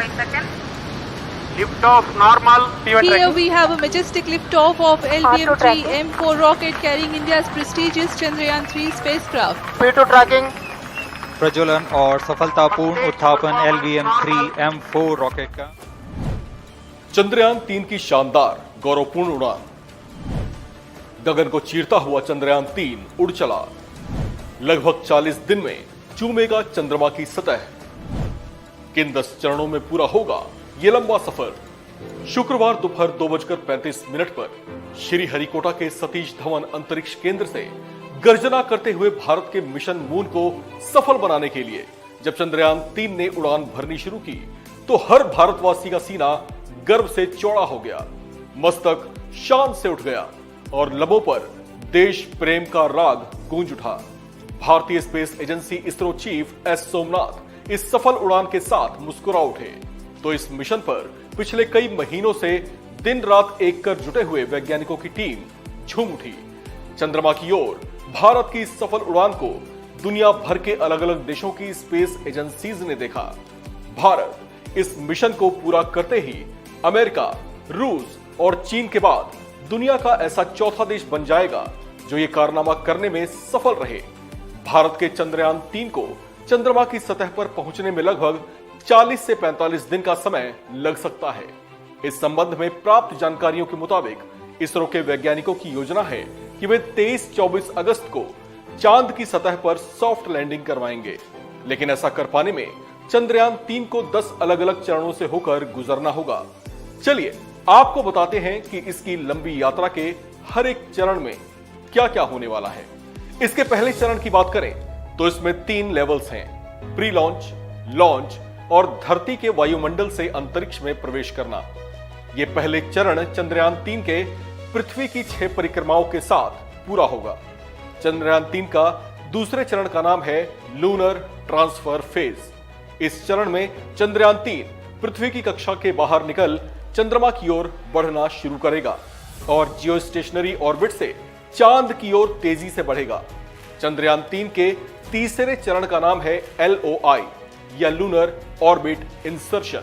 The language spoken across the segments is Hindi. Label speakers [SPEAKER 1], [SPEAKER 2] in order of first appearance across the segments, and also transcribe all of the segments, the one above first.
[SPEAKER 1] 5 seconds.
[SPEAKER 2] Lift off normal.
[SPEAKER 3] Here we have a majestic liftoff of LVM-3 M4 rocket carrying India's prestigious Chandrayaan-3 spacecraft.
[SPEAKER 2] P2 tracking.
[SPEAKER 4] प्रज्वलन और सफलतापूर्ण उत्थापन LVM-3 M4 रॉकेट का।
[SPEAKER 5] चंद्रयान-3 की शानदार गौरवपूर्ण उड़ान। गगन को चीरता हुआ चंद्रयान-3 उड़ चला। लगभग 40 दिन में चूमेगा चंद्रमा की सतह। किन 10 चरणों में पूरा होगा ये लंबा सफर। शुक्रवार दोपहर 2:35 पर श्रीहरिकोटा के सतीश धवन अंतरिक्ष केंद्र से गर्जना करते हुए भारत के मिशन मून को सफल बनाने के लिए जब चंद्रयान-3 ने उड़ान भरनी शुरू की तो हर भारतवासी का सीना गर्व से चौड़ा हो गया, मस्तक शान से उठ गया और लबों पर देश प्रेम का राग गूंज उठा। भारतीय space agency ISRO chief S Somnath इस सफल उड़ान के साथ मुस्कुरा उठे तो इस मिशन पर पिछले कई महीनों से दिन रात एक कर जुटे हुए वैज्ञानिकों की टीम झूम उठी। चंद्रमा की ओर भारत की इस सफल उड़ान को दुनिया भर के अलग अलग देशों की स्पेस एजेंसीज ने देखा। भारत इस मिशन को पूरा करते ही अमेरिका, रूस और चीन के बाद दुनिया का ऐसा चौथा देश बन जाएगा जो ये कारनामा करने में सफल रहे। भारत के चंद्रयान-3 को चंद्रमा की सतह पर पहुंचने में लगभग 40 से 45 दिन का समय लग सकता है। इस संबंध में प्राप्त जानकारियों के मुताबिक इसरो के वैज्ञानिकों की योजना है कि वे 23-24 अगस्त को चांद की सतह पर सॉफ्ट लैंडिंग करवाएंगे, लेकिन ऐसा कर पाने में चंद्रयान-3 को 10 अलग अलग चरणों से होकर गुजरना होगा। चलिए आपको बताते हैं कि इसकी लंबी यात्रा के हर एक चरण में क्या क्या होने वाला है। इसके पहले चरण की बात करें तो इसमें 3 लेवल्स हैं: प्री लॉन्च, लॉन्च और धरती के वायुमंडल से अंतरिक्ष में प्रवेश करना। यह पहले चरण चंद्रयान-3 के पृथ्वी की 6 परिक्रमाओं के साथ पूरा होगा। चंद्रयान-3 का दूसरे चरण का नाम है लूनर ट्रांसफर फेज। इस चरण में चंद्रयान-3 पृथ्वी की कक्षा के बाहर निकल चंद्रमा की ओर बढ़ना शुरू करेगा और जियोस्टेशनरी ऑर्बिट से चांद की ओर तेजी से बढ़ेगा। चंद्रयान-3 के तीसरे चरण का नाम है LOI या लूनर ऑर्बिट इंसर्शन।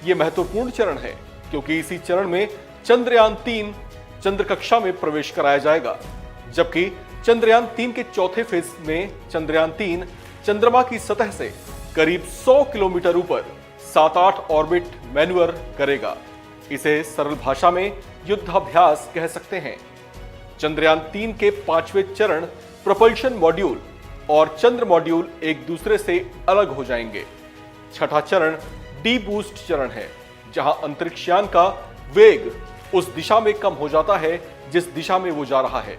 [SPEAKER 5] यह महत्वपूर्ण चरण है क्योंकि इसी चरण में चंद्रयान-3 चंद्र कक्षा में प्रवेश कराया जाएगा, जबकि चंद्रयान-3 के चौथे फेज में चंद्रयान-3 चंद्रमा की सतह से करीब 100 किलोमीटर ऊपर 7-8 ऑर्बिट मैन्यूवर करेगा। इसे सरल भाषा में युद्धाभ्यास कह सकते हैं। चंद्रयान-3 के 5वें चरण प्रोपल्शन मॉड्यूल और चंद्र मॉड्यूल एक दूसरे से अलग हो जाएंगे। छठा चरण डी बूस्ट चरण है, जहां अंतरिक्षयान का वेग उस दिशा में कम हो जाता है जिस दिशा में वो जा रहा है।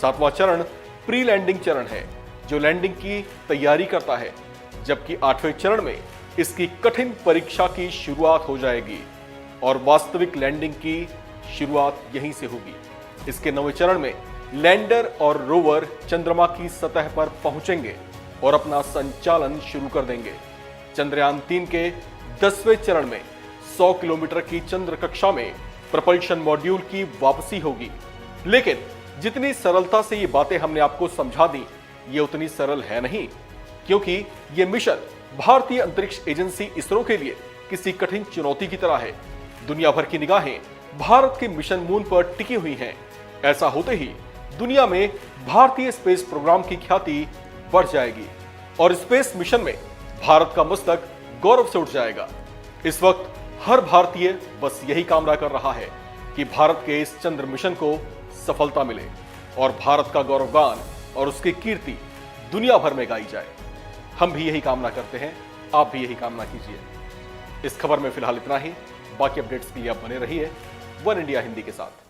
[SPEAKER 5] 7वां चरण प्री लैंडिंग चरण है, जो लैंडिंग की तैयारी करता है, जबकि 8वें चरण में इसकी कठिन परीक्षा की शुरुआत हो जाएगी और वास्तविक लैंडिंग की शुरुआत यहीं से होगी। इसके 9वें चरण में लैंडर और रोवर चंद्रमा की सतह पर पहुंचेंगे और अपना संचालन शुरू कर देंगे। चंद्रयान-3 के 10वें चरण में 100 किलोमीटर की चंद्र कक्षा में प्रोपल्शन मॉड्यूल की वापसी होगी। लेकिन जितनी सरलता से ये बातें हमने आपको समझा दी, ये उतनी सरल है नहीं, क्योंकि ये मिशन भारतीय अंतरिक्ष एजेंसी इसरो के लिए किसी कठिन चुनौती की तरह है। दुनिया भर की निगाहें भारत के मिशन मून पर टिकी हुई हैं। ऐसा होते ही दुनिया में भारतीय स्पेस प्रोग्राम की ख्याति बढ़ जाएगी और स्पेस मिशन में भारत का मस्तक गौरव से उठ जाएगा। इस वक्त हर भारतीय बस यही कामना कर रहा है कि भारत के इस चंद्र मिशन को सफलता मिले और भारत का गौरवगान और उसकी कीर्ति दुनिया भर में गाई जाए। हम भी यही कामना करते हैं, आप भी यही कामना कीजिए। इस खबर में फिलहाल इतना ही। बाकी अपडेट्स के लिए आप बने रहिए वन इंडिया हिंदी के साथ।